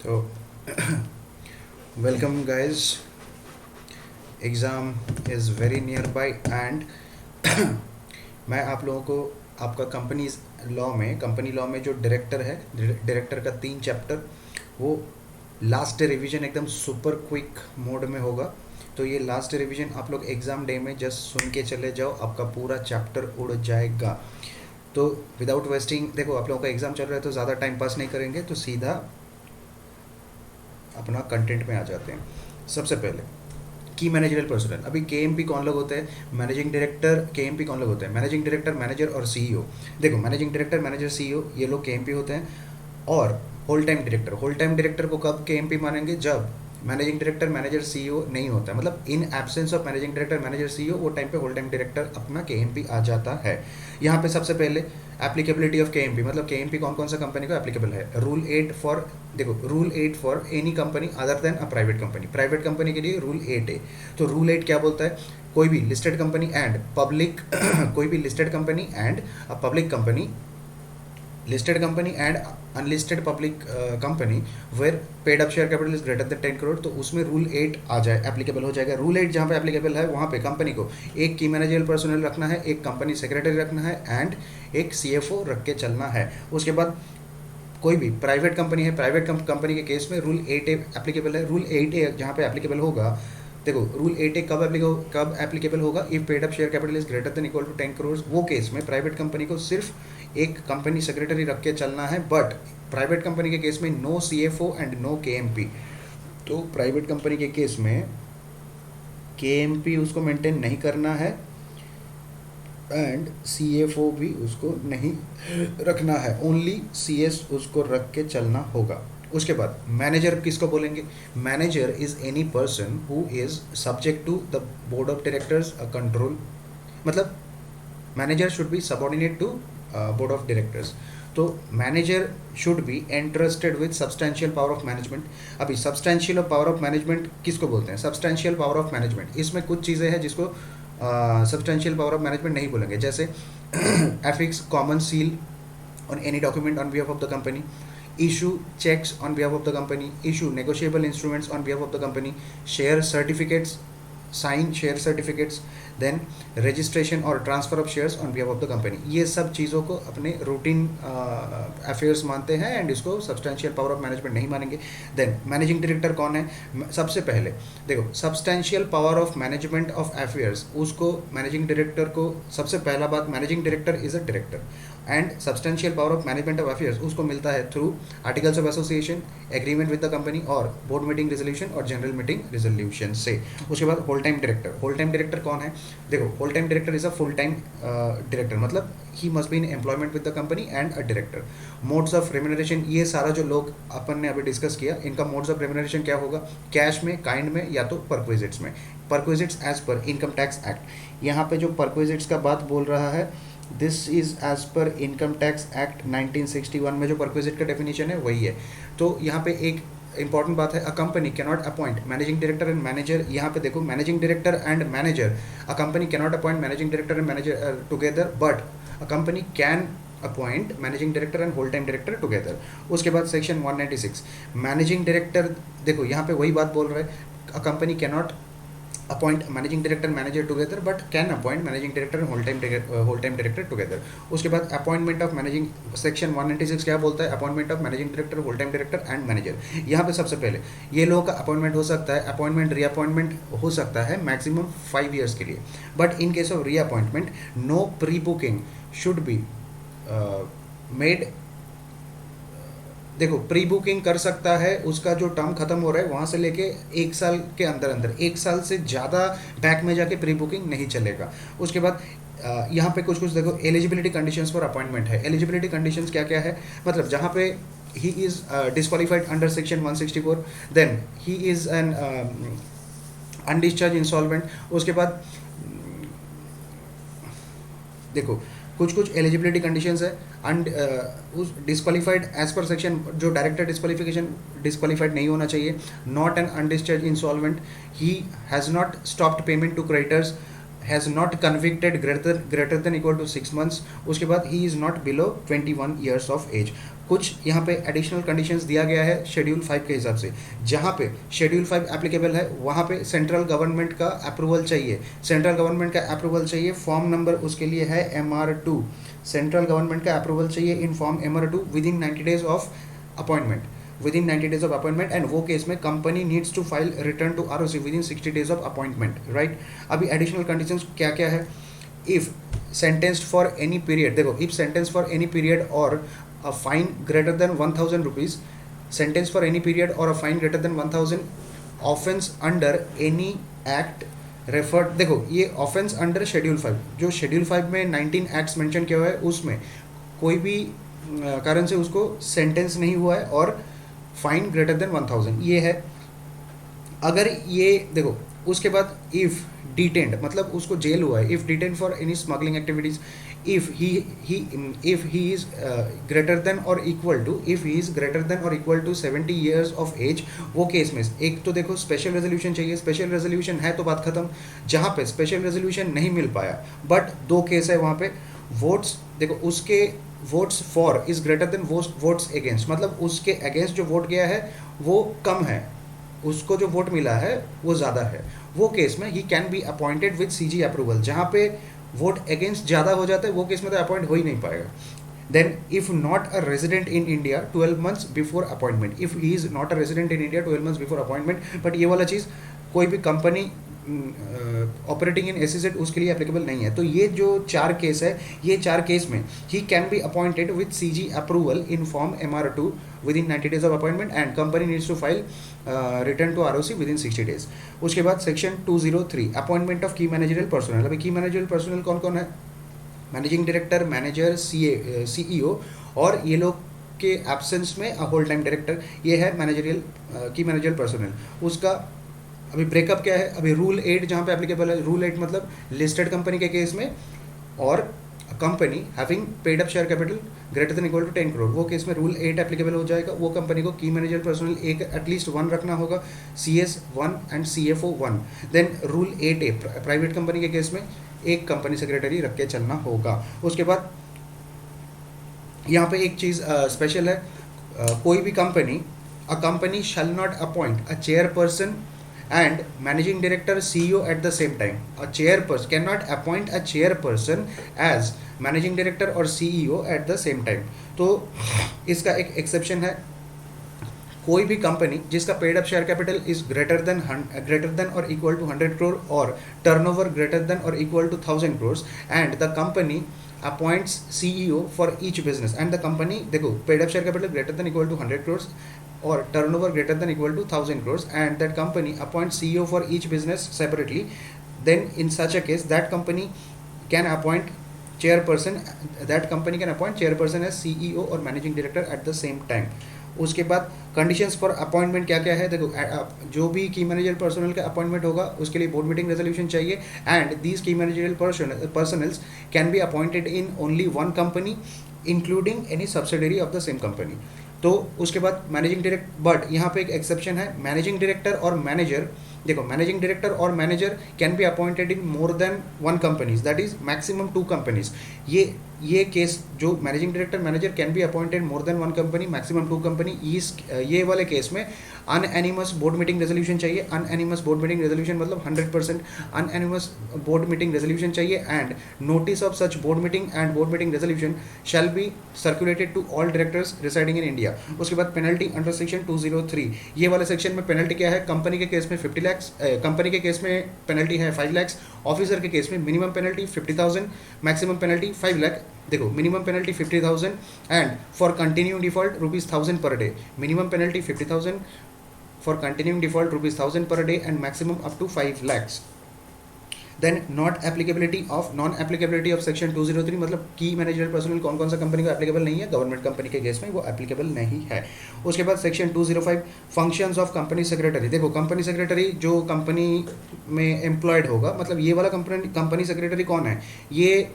तो welcome guys, exam is very near by and मैं आप लोगों को आपका कंपनी लॉ में जो डायरेक्टर है, डायरेक्टर का 3 चैप्टर, वो लास्ट रिवीजन एकदम सुपर क्विक मोड में होगा। तो ये लास्ट रिवीजन आप लोग एग्ज़ाम डे में जस्ट सुन के चले जाओ, आपका पूरा चैप्टर उड़ जाएगा। तो विदाउट वेस्टिंग, देखो आप लोगों का एग्ज़ाम चल रहा है तो ज़्यादा टाइम पास नहीं करेंगे, तो सीधा अपना कंटेंट में आ जाते हैं। सबसे पहले की मैनेजरियल पर्सनल। अभी केएमपी कौन लोग होते हैं? मैनेजिंग डायरेक्टर, केएमपी कौन लोग होते हैं? मैनेजिंग डायरेक्टर, मैनेजर और सीईओ। देखो, मैनेजिंग डायरेक्टर, मैनेजर, सीईओ ये लोग केएमपी होते हैं। और होल टाइम डायरेक्टर को कब केएमपी मानेंगे? जब मैनेजिंग डायरेक्टर, मैनेजर, सीईओ नहीं होता है, मतलब in absence of managing director, manager, CEO, वो टाइम पे होल टाइम डायरेक्टर अपना केएमपी आ जाता है। यहाँ पे सबसे पहले एप्लीकेबिलिटी ऑफ केएमपी, मतलब केएमपी कौन कौन सा कंपनी को एप्लीकेबल है। Rule 8 for any company other than a private company. Private company के लिए रूल 8 है। तो रूल 8 क्या बोलता है? कोई भी लिस्टेड कंपनी एंड पब्लिक कोई भी listed company and a public company, listed company and unlisted public company where paid up share capital is greater than 10 crore, तो उसमें रूल 8 आ जाए, एप्लीकेबल हो जाएगा। रूल 8 जहाँ पे एप्लीकेबल है वहाँ पे कंपनी को एक की मैनेजरियल पर्सनल रखना है, एक कंपनी सेक्रेटरी रखना है एंड एक सीएफओ रख के चलना है। उसके बाद कोई भी प्राइवेट कंपनी है, प्राइवेट कंपनी के केस में रूल 8 एप्लीकेबल है। रूल 8 जहाँ पे एप्लीकेबल होगा, देखो रूल 8 कब एप्लीकेबल होगा? If paid up share capital is greater than equal to 10 crore, वो केस में प्राइवेट कंपनी को सिर्फ एक कंपनी सेक्रेटरी रख के चलना है। बट प्राइवेट कंपनी के केस में no CFO and no KMP. तो प्राइवेट कंपनी के केस में केएमपी उसको मेंटेन नहीं करना है एंड सीएफओ भी उसको नहीं रखना है, ओनली सीएस उसको रख के चलना होगा। उसके बाद मैनेजर किसको बोलेंगे? Manager is any person who is subject to the board of directors control, मतलब manager should be subordinate to board of directors. तो manager should be entrusted with substantial power of management. अभी substantial power of management किसको बोलते हैं? Substantial power of management, इसमें कुछ चीज़ें हैं जिसको सब्सटेंशियल पावर ऑफ मैनेजमेंट नहीं बोलेंगे, जैसे affix common seal on any document on behalf of the company, issue checks on behalf of the company, issue negotiable instruments on behalf of the company, share certificates, sign share certificates, then registration और transfer of shares on behalf of the company। ये सब चीज़ों को अपने routine affairs मानते हैं and इसको substantial power of management नहीं मानेंगे। देन मैनेजिंग डायरेक्टर कौन है? सबसे पहले देखो, substantial power of management of affairs, उसको मैनेजिंग डायरेक्टर को सबसे पहला बात, managing director is a director and substantial power of management of affairs उसको मिलता है through articles of association, agreement with the company और बोर्ड मीटिंग रेजोल्यूशन और जनरल मीटिंग रेजोल्यूशन से। उसके बाद होल टाइम डायरेक्टर कौन है? देखो, whole time director is a full time director, मतलब he must be in employment with the company and a director. Modes of remuneration, ये सारा जो लोग अपन ने अभी डिस्कस किया, इनका मोड्स ऑफ रेम्यूनरेशन क्या होगा? कैश में, काइंड में या तो परक्विजिट्स में। Perquisites as per income tax act, यहाँ पे जो परक्विजिट्स का बात बोल रहा है, this is as per income tax act 1961 में जो परक्विजिट का डेफिनेशन है वही है। तो यहाँ पे एक इंपॉर्टेंट बात है, a company cannot appoint managing director and manager. यहाँ पे देखो, managing director and manager, a company cannot appoint managing director and manager together, but a company can appoint managing director and whole time director together. उसके बाद section 196, managing director, देखो यहाँ पे वही बात बोल रहा है, a company cannot appoint managing director manager together but can appoint managing director and whole time director together. उसके बाद अपॉइंटमेंट ऑफ मैनेजिंग, सेक्शन 196 क्या बोलता है? Appointment of managing director, whole time director and manager. यहाँ पे सबसे पहले ये लोगों का अपॉइंटमेंट हो सकता है, अपॉइंटमेंट रीअपॉइंटमेंट हो सकता है मैक्सिमम 5 ईयर्स के लिए, but in case of reappointment no pre booking should be made. देखो, प्री बुकिंग कर सकता है, उसका जो टर्म खत्म हो रहा है वहाँ से लेके 1 साल के अंदर 1 साल से ज़्यादा बैक में जाके प्री बुकिंग नहीं चलेगा। उसके बाद यहाँ पे कुछ देखो, एलिजिबिलिटी कंडीशंस फॉर अपॉइंटमेंट है। एलिजिबिलिटी कंडीशंस क्या क्या है? मतलब जहाँ पे he is disqualified under section 164, then he is an undischarged insolvent. उसके बाद देखो, कुछ एलिजिबिलिटी कंडीशंस है, उस डिस्क्वालीफाइड एज पर सेक्शन, जो डायरेक्टर डिस्क्वालीफाइड नहीं होना चाहिए, not an undischarged insolvent, he has not stopped payment to creditors, has not convicted greater than equal to 6 months, उसके बाद ही is not below 21 years of age. कुछ यहाँ पे additional conditions दिया गया है शेड्यूल 5 के हिसाब से। जहाँ पे शेड्यूल 5 एप्लीकेबल है वहाँ पे सेंट्रल गवर्नमेंट का अप्रूवल चाहिए, सेंट्रल गवर्नमेंट का अप्रूवल चाहिए। फॉर्म नंबर उसके लिए है MR2, सेंट्रल गवर्नमेंट का अप्रूवल चाहिए in form MR2 within 90 days of appointment, within 90 days of appointment. And वो केस में company needs to file return to ROC within 60 days of appointment, right. अभी additional conditions क्या क्या है? If sentenced for any period, देखो if sentenced for any period or a fine greater than 1000 rupees, sentenced for any period or a fine greater than 1000, offense under any act referred, देखो ये offence under schedule 5, जो schedule 5 में 19 acts mention किया हुआ है उसमें कोई भी कारण से उसको सेंटेंस नहीं हुआ है और फाइन ग्रेटर देन 1000 ये है। अगर ये देखो उसके बाद इफ़ डिटेंड मतलब उसको जेल हुआ है, if detained for any smuggling activities, if he is greater than और equal to, if he is greater than और equal to 70 years of age, वो केस में एक तो देखो स्पेशल रेजोल्यूशन चाहिए, स्पेशल रेजोल्यूशन है तो बात खत्म। जहाँ पे स्पेशल रेजोल्यूशन नहीं मिल पाया बट दो केस है वहाँ पे, वोट्स देखो उसके votes for is greater then votes against, मतलब उसके अगेंस्ट जो वोट गया है वो कम है, उसको जो वोट मिला है वो ज़्यादा है, वो केस में he can be appointed with CG approval. जहाँ पे वोट अगेंस्ट ज़्यादा हो जाता है वो केस में तो अपॉइंट हो ही नहीं पाएगा। Then if not a resident in India 12 months before appointment, if he is not a resident in India 12 months before appointment, but ये वाला चीज़ कोई भी कंपनी ऑपरेटिंग इन SEZ उसके लिए एप्लीकेबल नहीं है। तो ये जो 4 केस है, ये 4 केस में he can be appointed with CG approval in form MR2 within 90 days of appointment and company needs to file return to ROC within 60 days। उसके बाद section 203 appointment of key managerial personnel. अभी key managerial personal कौन कौन है? Managing director, manager, CEO और ये लोग के एब्सेंस में होल टाइम डायरेक्टर, ये है मैनेजरियल की मैनेजरियल पर्सनल। उसका अभी ब्रेकअप क्या है? अभी रूल 8 जहाँ पे एप्लीकेबल है, रूल 8 मतलब लिस्टेड कंपनी के केस में और company having paid up share capital greater than equal to 10 crore, वो केस में रूल 8 एप्लीकेबल हो जाएगा। वो कंपनी को की मैनेजर पर्सनल एक एटलीस्ट 1 रखना होगा, CS 1 and CFO 1। Then rule 8A private company के केस में एक कंपनी सेक्रेटरी रख के चलना होगा। उसके बाद यहाँ पे एक चीज़ स्पेशल है, कोई भी company, a company shall not appoint a chairperson and managing director CEO at the same time. A chairperson cannot appoint a chairperson as managing director or CEO at the same time. तो इसका एक exception है, कोई भी company जिसका paid up share capital is greater than और equal to 100 crore और turnover greater than और equal to 1000 crores and the company appoints CEO for each business and the company, देखो paid up share capital greater than equal to 100 crores or turnover greater than equal to 1000 crores and that company appoints CEO for each business separately, then in such a case that company can appoint chairperson, that company can appoint chairperson as CEO or managing director at the same time. उसके बाद conditions for appointment क्या क्या है? देखो जो भी की manager personnel का अपॉइंटमेंट होगा उसके लिए बोर्ड मीटिंग रेजोल्यूशन चाहिए and these key managerial personnels can be appointed in only 1 company including any subsidiary of the same company. तो उसके बाद मैनेजिंग डायरेक्टर, बट यहाँ पे एक एक्सेप्शन है, मैनेजिंग डायरेक्टर और मैनेजर, देखो मैनेजिंग डायरेक्टर और manager can be appointed in more than 1 companies, that is maximum 2 companies. ये केस जो managing director manager can be appointed more than 1 company maximum 2 company, ये वाले केस में अनएनिमस board meeting resolution चाहिए। अनएनिमस board meeting resolution मतलब 100% unanimous board meeting resolution चाहिए and notice of such board meeting and board meeting resolution shall be circulated to all directors residing in India. उसके बाद penalty under section 203, ये वाले section में penalty क्या है? Company के केस में 50 lakhs, कंपनी के केस में पेनल्टी है 5 lakhs, ऑफिसर के केस में minimum penalty 50,000, maximum penalty 5 lakh। देखो minimum penalty 50,000 and for continuing default ₹1000 per day, minimum penalty 50,000 for continuing default ₹1000 per day and maximum up to 5 lakhs। Then non applicability of section 203 मतलब की managerial personal कौन कौन सा company को applicable नहीं है? Government company के case में वो एप्लीकेबल नहीं है। उसके बाद section 205 functions of company secretary. देखो कंपनी सेक्रेटरी जो कंपनी में एम्प्लॉयड होगा, मतलब ये वाला कंपनी सेक्रेटरी कौन है? ये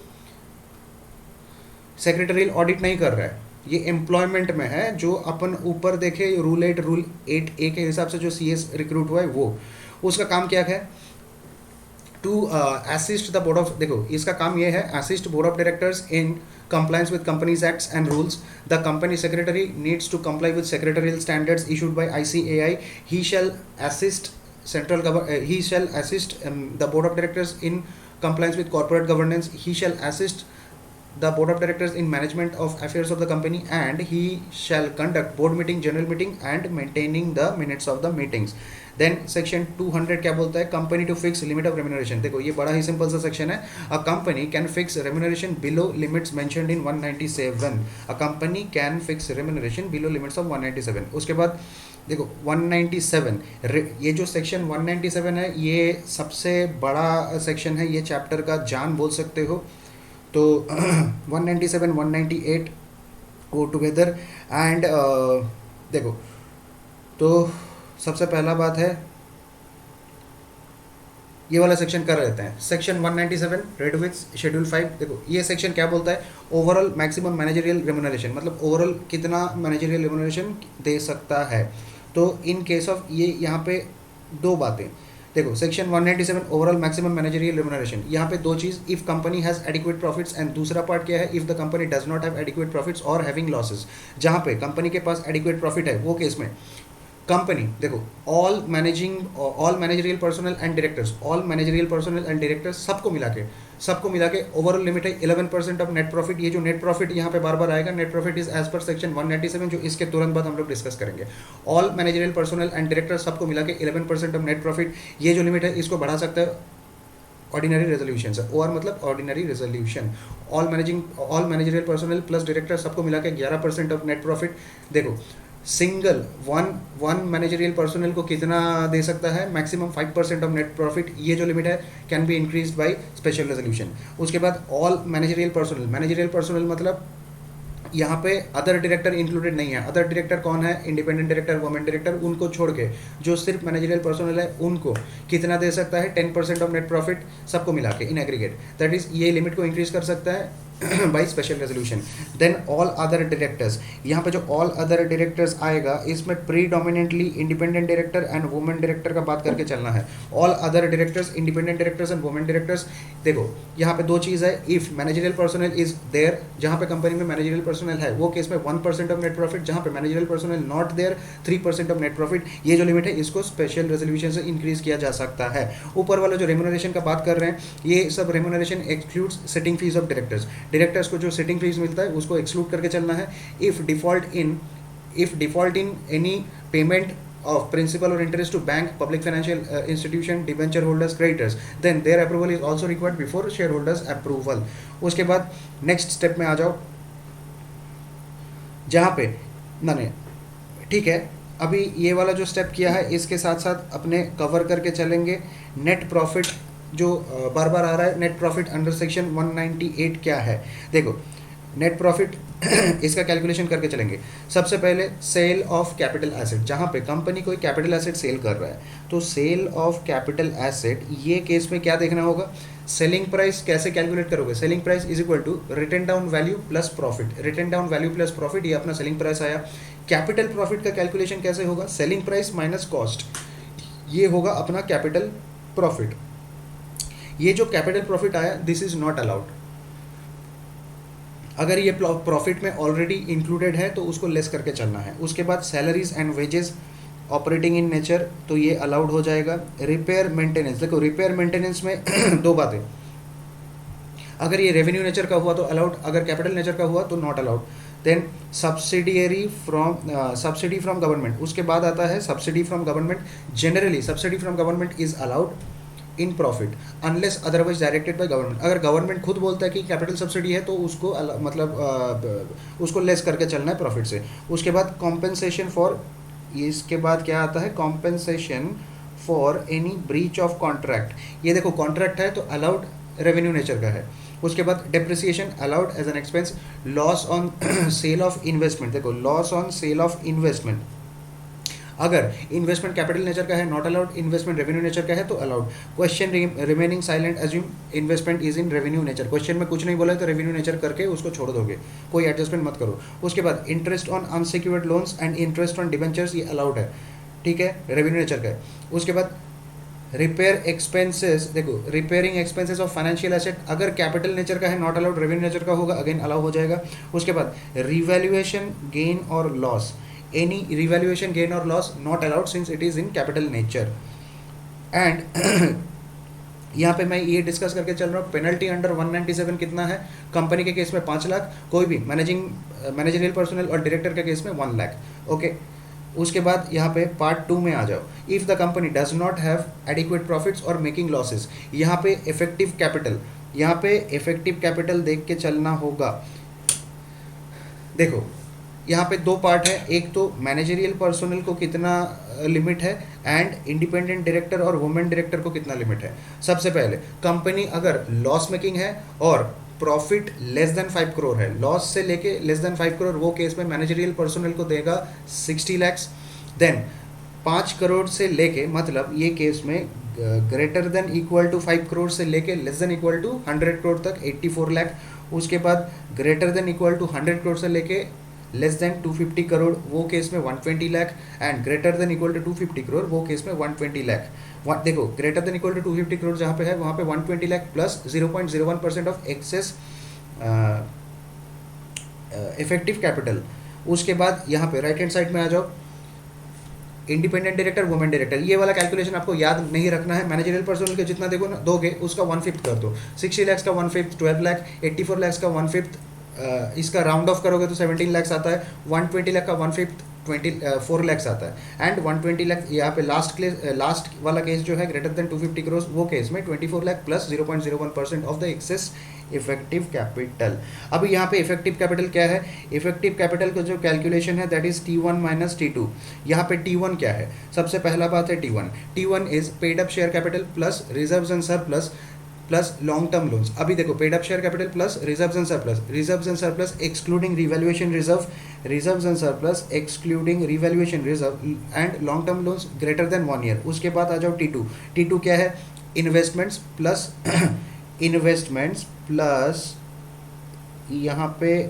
सेक्रेटरियल ऑडिट नहीं कर रहा है, ये एम्प्लॉयमेंट में है। जो अपन ऊपर देखे रूल 8A के हिसाब से जो CS रिक्रूट हुआ है वो, उसका काम क्या है? To assist the board of, देखो इसका काम ये है, assist board of directors in compliance with companies acts and rules. The company secretary needs to comply with secretarial standards issued by ICAI. He shall assist he shall assist the board of directors in compliance with corporate governance. He shall assist the board of directors in management of affairs of the company, and he shall conduct board meeting, general meeting and maintaining the minutes of the meetings. Then section 200 क्या बोलता है, company to fix limit of remuneration. देखो ये बड़ा ही simple सा section है। A company can fix remuneration below limits mentioned in 197। A company can fix remuneration below limits of 197। उसके बाद देखो 197, ये जो सेक्शन 197 है ये सबसे बड़ा सेक्शन है ये चैप्टर का, जान बोल सकते हो। तो 197 198 गो टुगेदर एंड देखो, तो सबसे पहला बात है ये वाला सेक्शन कर रहते हैं। Section 197 red with schedule 5। देखो ये सेक्शन क्या बोलता है, ओवरऑल मैक्सिमम मैनेजरियल रेम्यूनरेशन, मतलब ओवरऑल कितना मैनेजरियल रेम्यूनरेशन दे सकता है। तो इन केस ऑफ ये यहाँ पे दो बातें देखो, section 197 overall maximum managerial remuneration, यहाँ पे दो चीज़, if company has adequate profits, and दूसरा पार्ट क्या है, if the company does not have adequate profits or having losses. जहाँ पे कंपनी के पास एडिक्वेट प्रॉफिट है वो केस में कंपनी, देखो all managerial personnel and directors सबको मिला के ओवरऑल लिमिट है 11% ऑफ नेट प्रॉफिट। ये जो नेट प्रॉफिट यहाँ पे बार बार आएगा, net profit is as per section 197, जो इसके तुरंत बाद हम लोग डिस्कस करेंगे। All managerial personnel and directors सबको मिला के 11% ऑफ नेट प्रॉफिट, ये जो लिमिट है इसको बढ़ा सकता है ऑर्डिनरी रेजोल्यूशन से। OR मतलब ordinary resolution. All managerial personal plus director सबको मिला के 11% ऑफ नेट प्रॉफिट। देखो सिंगल वन मैनेजरियल पर्सनल को कितना दे सकता है, मैक्सिमम 5% ऑफ नेट प्रॉफिट, ये जो लिमिट है can be increase by special resolution. उसके बाद ऑल मैनेजरियल पर्सनल मतलब यहाँ पे अदर डायरेक्टर इंक्लूडेड नहीं है। अदर डायरेक्टर कौन है, इंडिपेंडेंट डायरेक्टर, वुमेन डायरेक्टर, उनको छोड़ के जो सिर्फ मैनेजरियल पर्सनल है उनको कितना दे सकता है, 10% ऑफ नेट प्रॉफिट सबको मिला के इन एग्रीगेट। दैट इज ये लिमिट को इंक्रीज कर सकता है by special resolution. Then all other directors, यहाँ पे जो ऑल अदर डायरेक्टर्स आएगा इसमें predominantly independent director and women director का बात करके चलना है। All other directors, independent directors and women directors. देखो यहाँ पे दो चीज़ है, if managerial personnel is there, जहाँ पे कंपनी में मैनेजरियल पर्सनल है वो केस में 1% ऑफ नेट प्रॉफिट, जहाँ पे managerial personnel not there 3% of net profit. ये जो लिमिट है इसको स्पेशल रेजोल्यूशन से इंक्रीज किया जा सकता है। ऊपर वाला जो रेम्यूनरेशन का बात कर रहे हैं ये सब remuneration excludes sitting fees of directors को जो सिटिंग फीस मिलता है उसको एक्सक्लूड करके चलना है। If default in any payment of principal or interest to bank, public financial institution, debenture holders, creditors, then their approval is also required before shareholders approval। उसके बाद नेक्स्ट स्टेप में आ जाओ, जहाँ पे नहीं ठीक है, अभी ये वाला जो स्टेप किया है इसके साथ साथ अपने कवर करके चलेंगे नेट प्रॉफिट जो बार बार आ रहा है। नेट प्रॉफिट अंडर सेक्शन 198 क्या है, देखो नेट प्रॉफिट इसका कैलकुलेशन करके चलेंगे। सबसे पहले सेल ऑफ कैपिटल एसेट, जहाँ पे कंपनी कोई कैपिटल एसेट सेल कर रहा है तो सेल ऑफ कैपिटल एसेट, ये केस में क्या देखना होगा, सेलिंग प्राइस कैसे कैलकुलेट करोगे, selling price is equal to written down value plus profit. Written down value plus profit, ये अपना सेलिंग प्राइस आया। कैपिटल प्रॉफिट का कैलकुलेशन कैसे होगा, सेलिंग प्राइस माइनस कॉस्ट, ये होगा अपना कैपिटल प्रॉफिट। ये जो कैपिटल प्रॉफिट आया दिस इज नॉट अलाउड। अगर ये प्रॉफिट में ऑलरेडी इंक्लूडेड है तो उसको लेस करके चलना है। उसके बाद salaries and wages operating in nature, तो ये अलाउड हो जाएगा। रिपेयर मेंटेनेंस, देखो रिपेयर मेंटेनेंस में दो बातें, अगर ये रेवेन्यू नेचर का हुआ तो अलाउड, अगर कैपिटल नेचर का हुआ तो not allowed. Then subsidy from government, उसके बाद आता है subsidy from government. Generally subsidy from government is allowed in profit unless otherwise directed by government. अगर गवर्नमेंट खुद बोलता है कि कैपिटल सब्सिडी है तो उसको मतलब उसको लेस करके चलना है प्रॉफिट से। उसके बाद कॉम्पेंसेशन फॉर, इसके बाद क्या आता है, compensation for any breach of contract. ये देखो कॉन्ट्रैक्ट है तो अलाउड रेवेन्यू नेचर का है। उसके बाद depreciation allowed as an expense. Loss on sale of investment, देखो loss on sale of investment, अगर इन्वेस्टमेंट कैपिटल नेचर का है not allowed, investment revenue nature का है तो allowed. Question remaining silent assume investment is in revenue nature, question में कुछ नहीं बोला है तो रेवेन्यू नेचर करके उसको छोड़ दोगे, कोई एडजस्टमेंट मत करो। उसके बाद interest on unsecured loans and interest on debentures, ये अलाउड है, ठीक है, रेवेन्यू नेचर का है। उसके बाद रिपेयर एक्सपेंसेस, देखो repairing expenses of financial asset अगर कैपिटल नेचर का है नॉट अलाउड, रेवेन्यू नेचर का होगा अगेन अलाउ हो जाएगा। उसके बाद रिवैल्यूएशन गेन और लॉस, एनी रिवैल्यूएशन गेन और loss not allowed since it is in capital nature. And यहाँ पे मैं ये डिस्कस करके चल रहा हूँ, पेनल्टी अंडर 197 कितना है, कंपनी के केस में 5 लाख, कोई भी मैनेजरियल पर्सनल और डायरेक्टर के केस में 1 लाख। ओके, उसके बाद यहाँ पे पार्ट 2 में आ जाओ। If the company does not have adequate profits और मेकिंग लॉसेस, यहाँ पे इफेक्टिव कैपिटल, यहाँ पे इफेक्टिव कैपिटल देख के चलना होगा। देखो यहाँ पे 2 पार्ट है, एक तो मैनेजरियल पर्सनल को कितना लिमिट है एंड इंडिपेंडेंट डायरेक्टर और वुमेन डायरेक्टर को कितना लिमिट है। सबसे पहले कंपनी अगर लॉस मेकिंग है और प्रॉफिट लेस देन 5 करोड़ है, लॉस से लेके लेस देन 5 करोड़, वो केस में मैनेजरियल पर्सनल को देगा 60 लैक्स। देन 5 करोड़ से लेके, मतलब ये केस में greater than equal to 5 crore से लेके less than equal to 100 crore तक 84 लाख। उसके बाद greater than equal to 100 crore से लेके लेस देन 250 करोड़, वो केस में 120 lakh. And greater than equal to 250 crore, वो केस में 120 लाख। देखो greater than equal to 250 crore जहाँ पे है वहाँ पे 120 lakh plus 0.01% of excess effective capital. उसके बाद यहाँ पे राइट हैंड साइड में आ जाओ, इंडिपेंडेंट डायरेक्टर वुमेन डायरेक्टर, ये वाला कैलकुलेशन आपको याद नहीं रखना है। मैनेजरियल पर्सनल के जितना देखो ना दोगे उसका 1/5 कर दो, 60 लाख का 1/5 12 लाख, 84 लाख का 1/5 इसका राउंड ऑफ करोगे तो 17 लाख आता है, 120 लाख का 1/5 24 लाख आता है। एंड 120 लाख यहाँ पे लास्ट वाला केस जो है ग्रेटर देन 250 करोड़, वो केस में 24 lakh plus 0.01% of the excess effective capital. अब यहाँ पे इफेक्टिव कैपिटल क्या है, इफेक्टिव कैपिटल का जो कैलकुलेशन है that is T1 minus T2। यहाँ पे T1 क्या है, सबसे पहला बात है T1 is paid up share capital plus reserves and surplus plus long term loans. अभी देखो paid up share capital plus reserves and surplus excluding revaluation reserve, reserves and surplus excluding revaluation reserve and long term loans greater than 1 year. उसके बाद आ जाओ T2 क्या है, investments plus यहाँ पे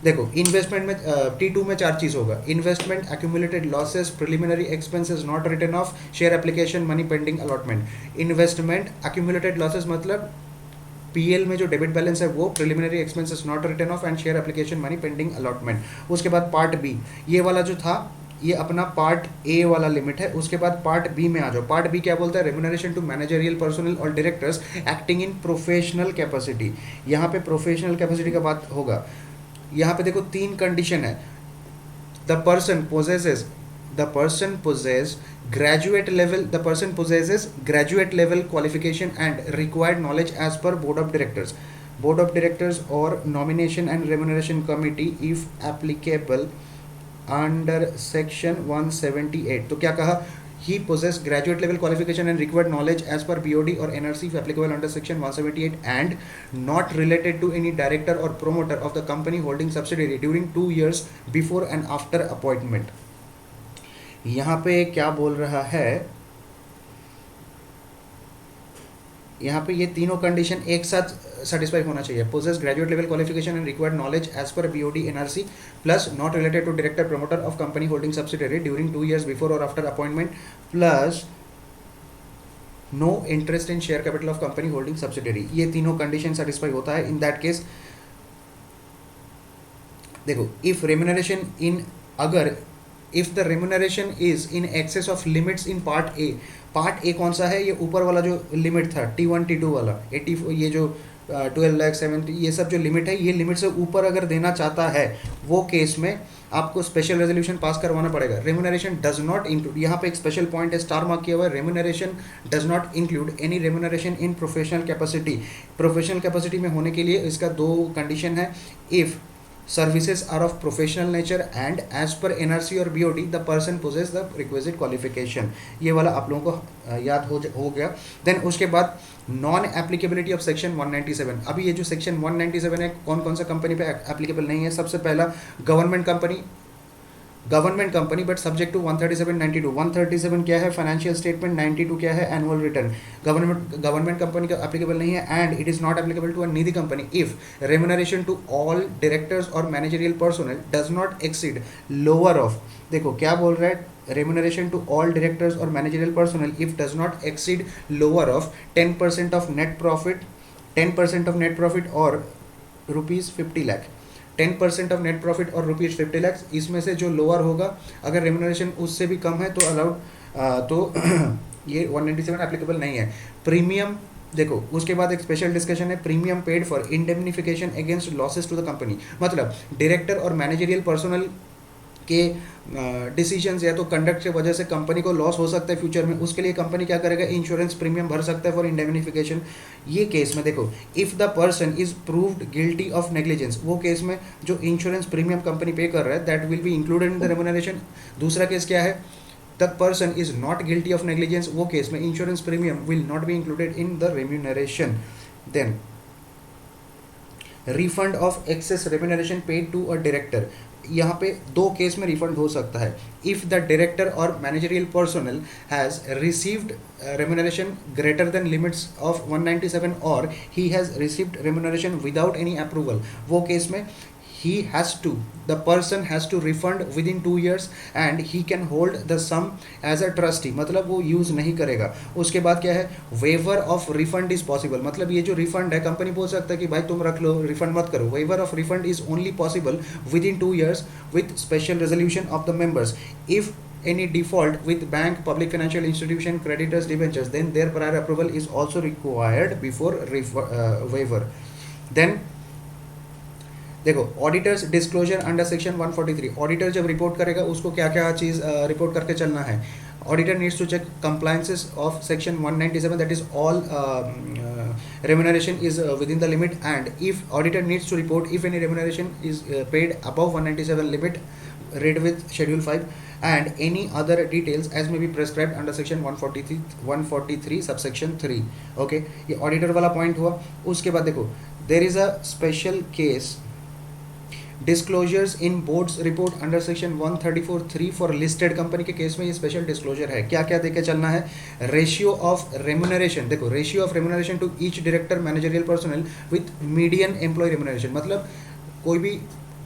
देखो इन्वेस्टमेंट में T2 में 4 चीज़ होगा, investment, accumulated losses, preliminary expenses not written off, share application, money pending allotment. Investment accumulated losses मतलब PL में जो डेबिट बैलेंस है वो, preliminary expenses not written off and share application, money pending allotment. उसके बाद पार्ट बी, ये वाला जो था ये अपना पार्ट ए वाला लिमिट है। उसके बाद पार्ट बी में आ जाओ, पार्ट बी क्या बोलता है, रेम्यूनरेशन टू मैनेजरियल पर्सनल और directors acting in professional capacity. यहाँ पे प्रोफेशनल कैपेसिटी का बात होगा। यहाँ पे देखो 3 कंडीशन है, the person possesses graduate level qualification and required knowledge as per board of directors or nomination and remuneration committee if applicable under section 178। तो क्या कहा, he possess graduate level qualification and required knowledge as per BOD or NRC if applicable under section 178 and not related to any director or promoter of the company holding subsidiary during 2 years before and after appointment। यहाँ पे क्या बोल रहा है, यहाँ पे ये तीनों कंडीशन एक साथ सेटिस्फाई होना चाहिए, possess graduate level qualification and required knowledge as per BOD NRC plus not related to director promoter of company holding subsidiary during 2 years before or after appointment plus no interest in share capital of company holding subsidiary. ये तीनों condition satisfy होता है। In that case देखो if remuneration in, अगर if the remuneration is in excess of limits in part A कौन सा है, ये ऊपर वाला जो लिमिट था T1 T2 वाला 80, ये जो 12 लाख 70, ये सब जो लिमिट है, ये लिमिट से ऊपर अगर देना चाहता है वो केस में आपको स्पेशल रेजोल्यूशन पास करवाना पड़ेगा। रेम्यूनरेशन डज नॉट इंक्लूड, यहाँ पे एक स्पेशल पॉइंट है स्टार मार्क किया हुआ है, remuneration does not include any remuneration in professional capacity. Professional capacity में होने के लिए इसका 2 कंडीशन है, if services are of professional nature and as per NRC और BOD the person possess the requisite qualification। ये वाला आप लोगों को याद हो गया। देन उसके बाद नॉन एप्लीकेबिलिटी ऑफ सेक्शन 197। अभी ये जो सेक्शन 197 है कौन कौन सा कंपनी पे एप्लीकेबल नहीं है, सबसे पहला government company but subject to 137/92। 137 क्या है, फाइनेंशियल स्टेटमेंट, 92 क्या है, एनुअल रिटर्न। गवर्नमेंट कंपनी का एप्लीकेबल नहीं है and it is not applicable to a Nidhi company if remuneration to all directors or managerial personnel does not exceed lower of, देखो क्या बोल रहा है, remuneration to all directors or managerial personnel if does not exceed lower of 10% of net profit, 10% of net profit or rupees 50 lakh, 10% of net profit और rupees 50 lakh, इसमें से जो lower होगा अगर रेमुनरेशन उससे भी कम है तो अलाउड, तो ये 197 एप्लीकेबल नहीं है। प्रीमियम देखो, उसके बाद एक स्पेशल डिस्कशन है, premium paid for indemnification against losses to the company. मतलब डायरेक्टर और मैनेजरियल पर्सनल के डिसीजंस या तो कंडक्ट की वजह से कंपनी को लॉस हो सकता है फ्यूचर में, उसके लिए कंपनी क्या करेगा, इंश्योरेंस प्रीमियम भर सकता है फॉर इंडेमनिफिकेशन। ये केस में देखो, if the person is proved guilty of negligence, वो केस में जो इंश्योरेंस प्रीमियम कंपनी पे कर रहा है that will be included in the remuneration. दूसरा केस क्या है, the person is not guilty of negligence, वो केस में insurance premium will not be included in the remuneration. Then refund of excess remuneration paid to a director, यहाँ पे दो case में refund हो सकता है। इफ़ द डायरेक्टर और managerial personal has received remuneration greater than limits of 197 और he has received remuneration without any approval, वो केस में the person has to refund within 2 years and he can hold the sum as a trustee, मतलब वो use नहीं करेगा। उसके बाद क्या है, waiver of refund is possible, मतलब ये जो रिफंड है कंपनी बोल सकता है कि भाई तुम रख लो, रिफंड मत करो। Waiver of refund is only possible within 2 years with special resolution of the members. If any default with bank, public financial institution, creditors, debentures, then their prior approval is also required before waiver। Then देखो, auditors disclosure under section 143, auditor जब report करेगा उसको क्या क्या चीज़ report करके चलना है। Auditor needs to check compliances of section 197, that is all remuneration is within the limit, and if auditor needs to report if any remuneration is paid above 197 limit read with schedule 5 and any other details as may be prescribed under section 143 subsection 3। Okay, ये auditor वाला point हुआ। उसके बाद देखो, there is a special case disclosures in boards report under section 134(3) for listed company के case में ये special disclosure है। क्या क्या देके चलना है, रेशियो ऑफ रेम्यूनरेशन, देखो ratio of remuneration to each director managerial personnel with median employee remuneration, मतलब कोई भी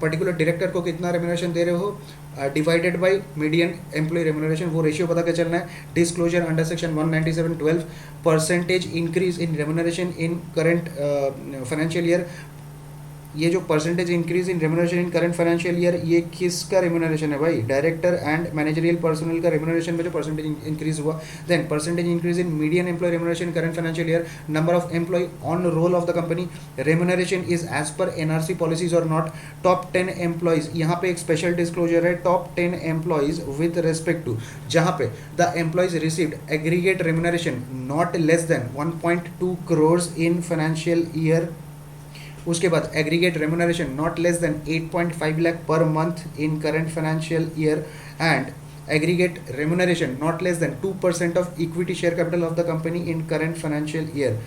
पर्टिकुलर डायरेक्टर को कितना रेम्यूनरेशन दे रहे हो divided by median employee remuneration, वो रेशियो पता क्या चलना है। Disclosure under section 197(12) percentage increase in remuneration in current financial year, ये जो percentage increase in remuneration in current financial year, ये किसका रेम्यूनरेशन है भाई, डायरेक्टर एंड मैनेजरियल पर्सनल का रेम्यूनरेशन में जो परसेंटेज इंक्रीज हुआ। Then percentage increase in median employee remuneration current financial year, number of employee on roll of the company, remuneration is as per NRC policies और not, top 10 employees, यहाँ पे एक special disclosure है, top 10 employees with respect to, जहाँ पे the employees received aggregate remuneration not less than 1.2 crore in financial year. उसके बाद aggregate remuneration not less than 8.5 lakh per month in current financial year and aggregate remuneration not less than 2% of equity share capital of the company in current financial year.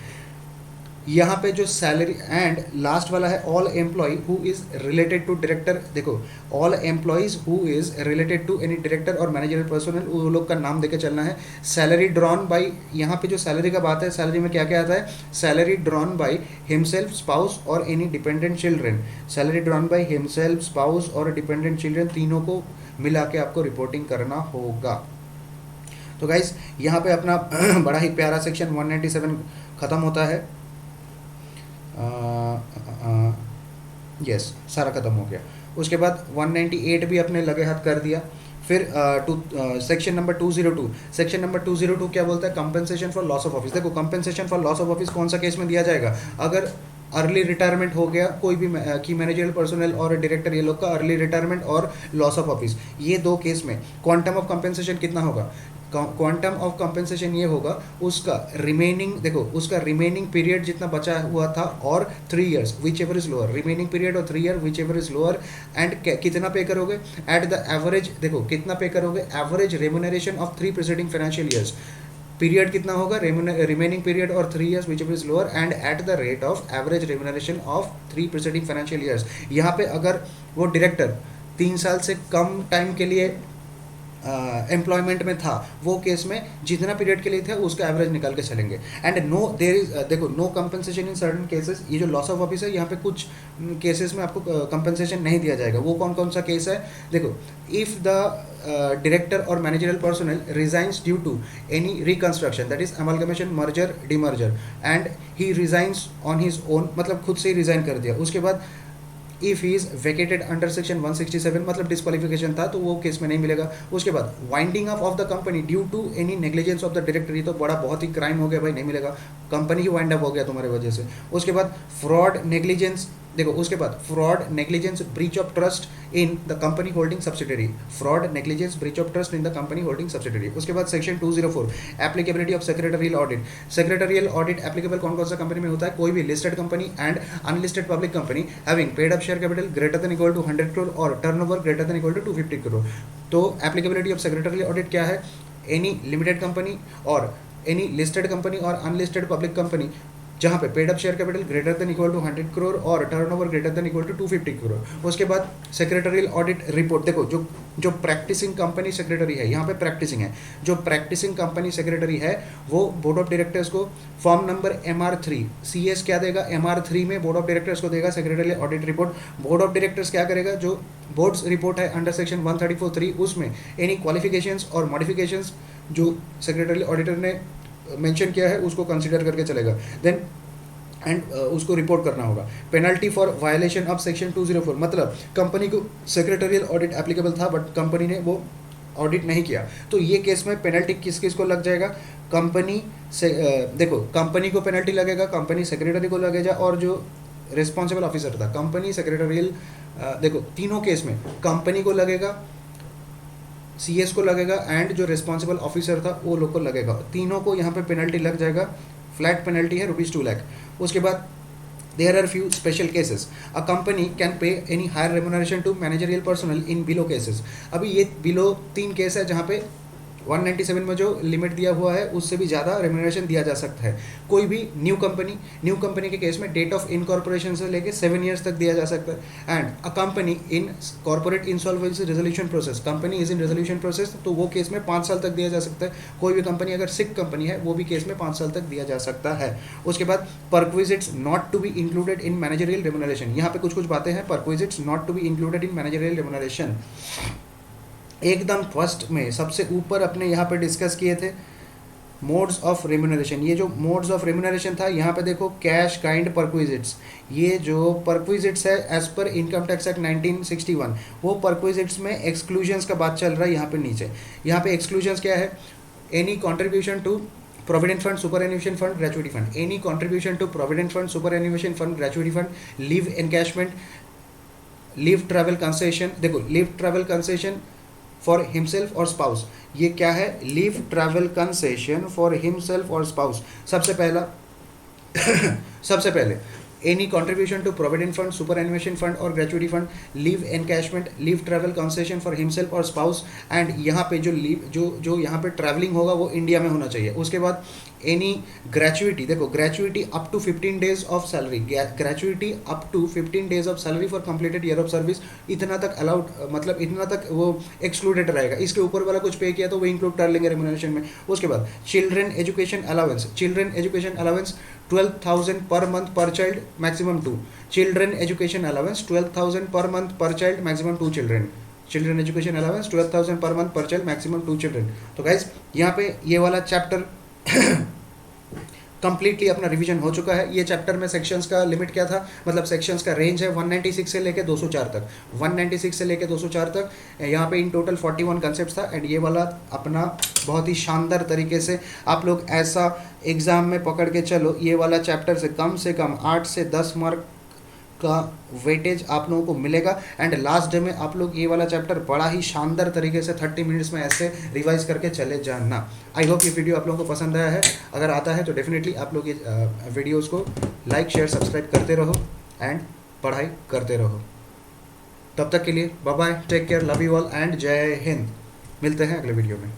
यहाँ पे जो salary and last वाला है all employee who is related to director, देखो all employees who is related to any director और managerial personnel, वो लोग का नाम देके चलना है। सैलरी ड्रॉन बाय, यहाँ पे जो सैलरी का बात है, सैलरी में क्या क्या आता है, salary drawn by himself, spouse or any dependent children, salary drawn by himself, spouse or dependent children, तीनों को मिला के आपको रिपोर्टिंग करना होगा। तो गाइज यहाँ पे अपना बड़ा ही प्यारा सेक्शन 197 खत्म होता है। यस सारा ख़त्म हो गया। उसके बाद 198 भी अपने लगे हाथ कर दिया। फिर सेक्शन नंबर 202, सेक्शन नंबर 202 क्या बोलता है, compensation for loss of office. देखो compensation for loss of office कौन सा केस में दिया जाएगा, अगर अर्ली रिटायरमेंट हो गया कोई भी की मैनेजरियल पर्सनल और डायरेक्टर, ये लोग का अर्ली रिटायरमेंट और लॉस ऑफ ऑफिस, ये दो केस में क्वांटम ऑफ कंपेंसेशन कितना होगा, क्वांटम ऑफ कंपेंसेशन ये होगा उसका रिमेनिंग, देखो उसका रिमेनिंग पीरियड जितना बचा हुआ था और 3 years which ever is lower, remaining period और 3 year which ever is lower and कितना पे करोगे एट द एवरेज, देखो कितना पे करोगे average remuneration of 3 preceding financial years, period कितना होगा रिमेनिंग पीरियड और 3 years which ever is lower and at the rate of average remuneration of 3 preceding financial years. यहाँ पे अगर वो डायरेक्टर 3 साल से कम टाइम के लिए एम्प्लॉयमेंट में था, वो केस में जितना पीरियड के लिए था उसका एवरेज निकाल के चलेंगे। एंड नो देयर इज, देखो no compensation in certain cases, ये जो लॉस ऑफ ऑफिस है यहाँ पे कुछ केसेस में आपको कंपनसेशन नहीं दिया जाएगा। वो कौन कौन सा केस है, देखो, इफ़ द डायरेक्टर और managerial personnel resigns due to any reconstruction, that is amalgamation, merger, demerger, and he resigns on his own, मतलब खुद से ही रिजाइन कर दिया। उसके बाद if he is vacated under section 167, मतलब डिस्क्वालिफिकेशन था तो वो केस में नहीं मिलेगा। उसके बाद winding up of the company due to any negligence of the director, ये तो बड़ा बहुत ही क्राइम हो गया भाई, नहीं मिलेगा, कंपनी ही वाइंड अप हो गया तुम्हारी वजह से। उसके बाद फ्रॉड नेग्लिजेंस, देखो उसके बाद fraud negligence breach of trust in the company holding subsidiary, fraud negligence breach of trust in the company holding subsidiary. उसके बाद section 204 applicability of secretarial audit, secretarial audit applicable कौन कौन सा कंपनी में होता है, कोई भी listed company and unlisted public company having paid up share capital greater than equal to 100 crore or turnover greater than equal to 250 crore. तो एप्लीकेबिलिटी ऑफ सेक्रेटरियल ऑडिट क्या है, any limited company or any listed company or unlisted public company जहाँ पे paid up share capital greater than equal to 100 crore or turnover greater than equal to 250 crore. उसके बाद secretarial audit report, देखो जो practising company secretary है, यहाँ पे practising है, जो प्रैक्टिसिंग कंपनी सेक्रेटरी है वो बोर्ड ऑफ डायरेक्टर्स को फॉर्म नंबर MR3, CS क्या देगा, MR3 में बोर्ड ऑफ डायरेक्टर्स को देगा secretarial audit report. Board of directors क्या करेगा, जो बोर्ड्स रिपोर्ट है अंडर सेक्शन 134(3) उसमें एनी क्वालिफिकेशंस और मॉडिफिकेशंस जो सेक्रेटरियल ऑडिटर ने मेंशन किया है उसको कंसीडर करके चलेगा। देन एंड उसको रिपोर्ट करना होगा। Penalty for violation of section 204, मतलब कंपनी को सेक्रेटरियल ऑडिट एप्लीकेबल था बट कंपनी ने वो ऑडिट नहीं किया, तो ये केस में पेनल्टी किस किस को लग जाएगा, कंपनी से देखो कंपनी को पेनल्टी लगेगा, कंपनी सेक्रेटरी को लगेगा और जो रिस्पॉन्सिबल ऑफिसर था कंपनी सेक्रेटरियल, देखो तीनों केस में कंपनी को लगेगा, CS को लगेगा एंड जो रिस्पॉन्सिबल ऑफिसर था वो लोग को लगेगा, तीनों को यहाँ पे पेनल्टी लग जाएगा। फ्लैट पेनल्टी है ₹2 लाख। उसके बाद there are few special cases, a company can pay any higher remuneration to managerial personnel in below cases. अभी ये बिलो 3 केस है जहाँ पे 197 में जो लिमिट दिया हुआ है उससे भी ज़्यादा रेम्युनरेशन दिया जा सकता है। कोई भी न्यू कंपनी के केस में डेट ऑफ इनकॉर्पोरेशन से लेके 7 ईयर्स तक दिया जा सकता है। And a company in corporate insolvency resolution process, company is in resolution process, तो वो केस में 5 साल तक दिया जा सकता है। कोई भी कंपनी अगर सिक कंपनी है वो भी केस में 5 साल तक दिया जा सकता है। उसके बाद perquisites not to be included in managerial remuneration, यहाँ पे कुछ बातें हैं, perquisites not to be included in managerial remuneration. एकदम फर्स्ट में सबसे ऊपर अपने यहाँ पे डिस्कस किए थे मोड्स ऑफ रेम्युनरेशन। ये जो मोड्स ऑफ रेम्युनरेशन था यहाँ पे देखो कैश काइंड परक्विजिट्स, ये जो परक्विजिट्स है as per income tax act 1961 वो परक्विजिट्स में एक्सक्लूजन्स का बात चल रहा है। यहाँ पे नीचे यहाँ पे एक्सक्लूजन्स क्या है, any contribution to provident fund, superannuation fund, gratuity fund, any contribution to provident fund, superannuation fund, gratuity fund, leave encashment, leave travel concession. देखो leave travel concession for himself or spouse, ये क्या है, leave travel concession for himself or spouse. सबसे पहले any contribution to provident fund, superannuation fund or gratuity fund, leave encashment, leave travel concession for himself or spouse. And यहाँ पे जो leave जो यहाँ पे ट्रैवलिंग होगा वो इंडिया में होना चाहिए। उसके बाद एनी ग्रेचुइटी, देखो gratuity up to 15 days of salary, gratuity up to 15 days of salary for completed year of service, इतना तक अलाउड, मतलब इतना तक वो एक्सक्लूडेड रहेगा। इसके ऊपर वाला कुछ पे किया तो वो इंक्लूड कर लेंगे रेम्युनरेशन में। उसके बाद children education allowance, children education allowance 12,000 per month per child, maximum 2 children education allowance 12,000 per month per child, maximum 2 children, children education allowance 12,000 per month per child, maximum 2 children. तो guys यहाँ पे ये वाला chapter completely अपना revision हो चुका है। ये चैप्टर में सेक्शंस का लिमिट क्या था, मतलब सेक्शंस का रेंज है 196 से लेके 204 तक, 196 से लेके 204 तक। यहाँ पे इन टोटल 41 कंसेप्ट था। एंड ये वाला अपना बहुत ही शानदार तरीके से आप लोग ऐसा एग्ज़ाम में पकड़ के चलो, ये वाला चैप्टर से कम 8 से 10 मार्क का वेटेज आप लोगों को मिलेगा। एंड लास्ट डे में आप लोग ये वाला चैप्टर बड़ा ही शानदार तरीके से 30 मिनट्स में ऐसे रिवाइज करके चले जाना। आई होप ये वीडियो आप लोगों को पसंद आया है। अगर आता है तो डेफिनेटली आप लोग ये वीडियोज़ को लाइक शेयर सब्सक्राइब करते रहो एंड पढ़ाई करते रहो। तब तक के लिए bye bye, take care, love you all and जय हिंद। मिलते हैं अगले वीडियो में।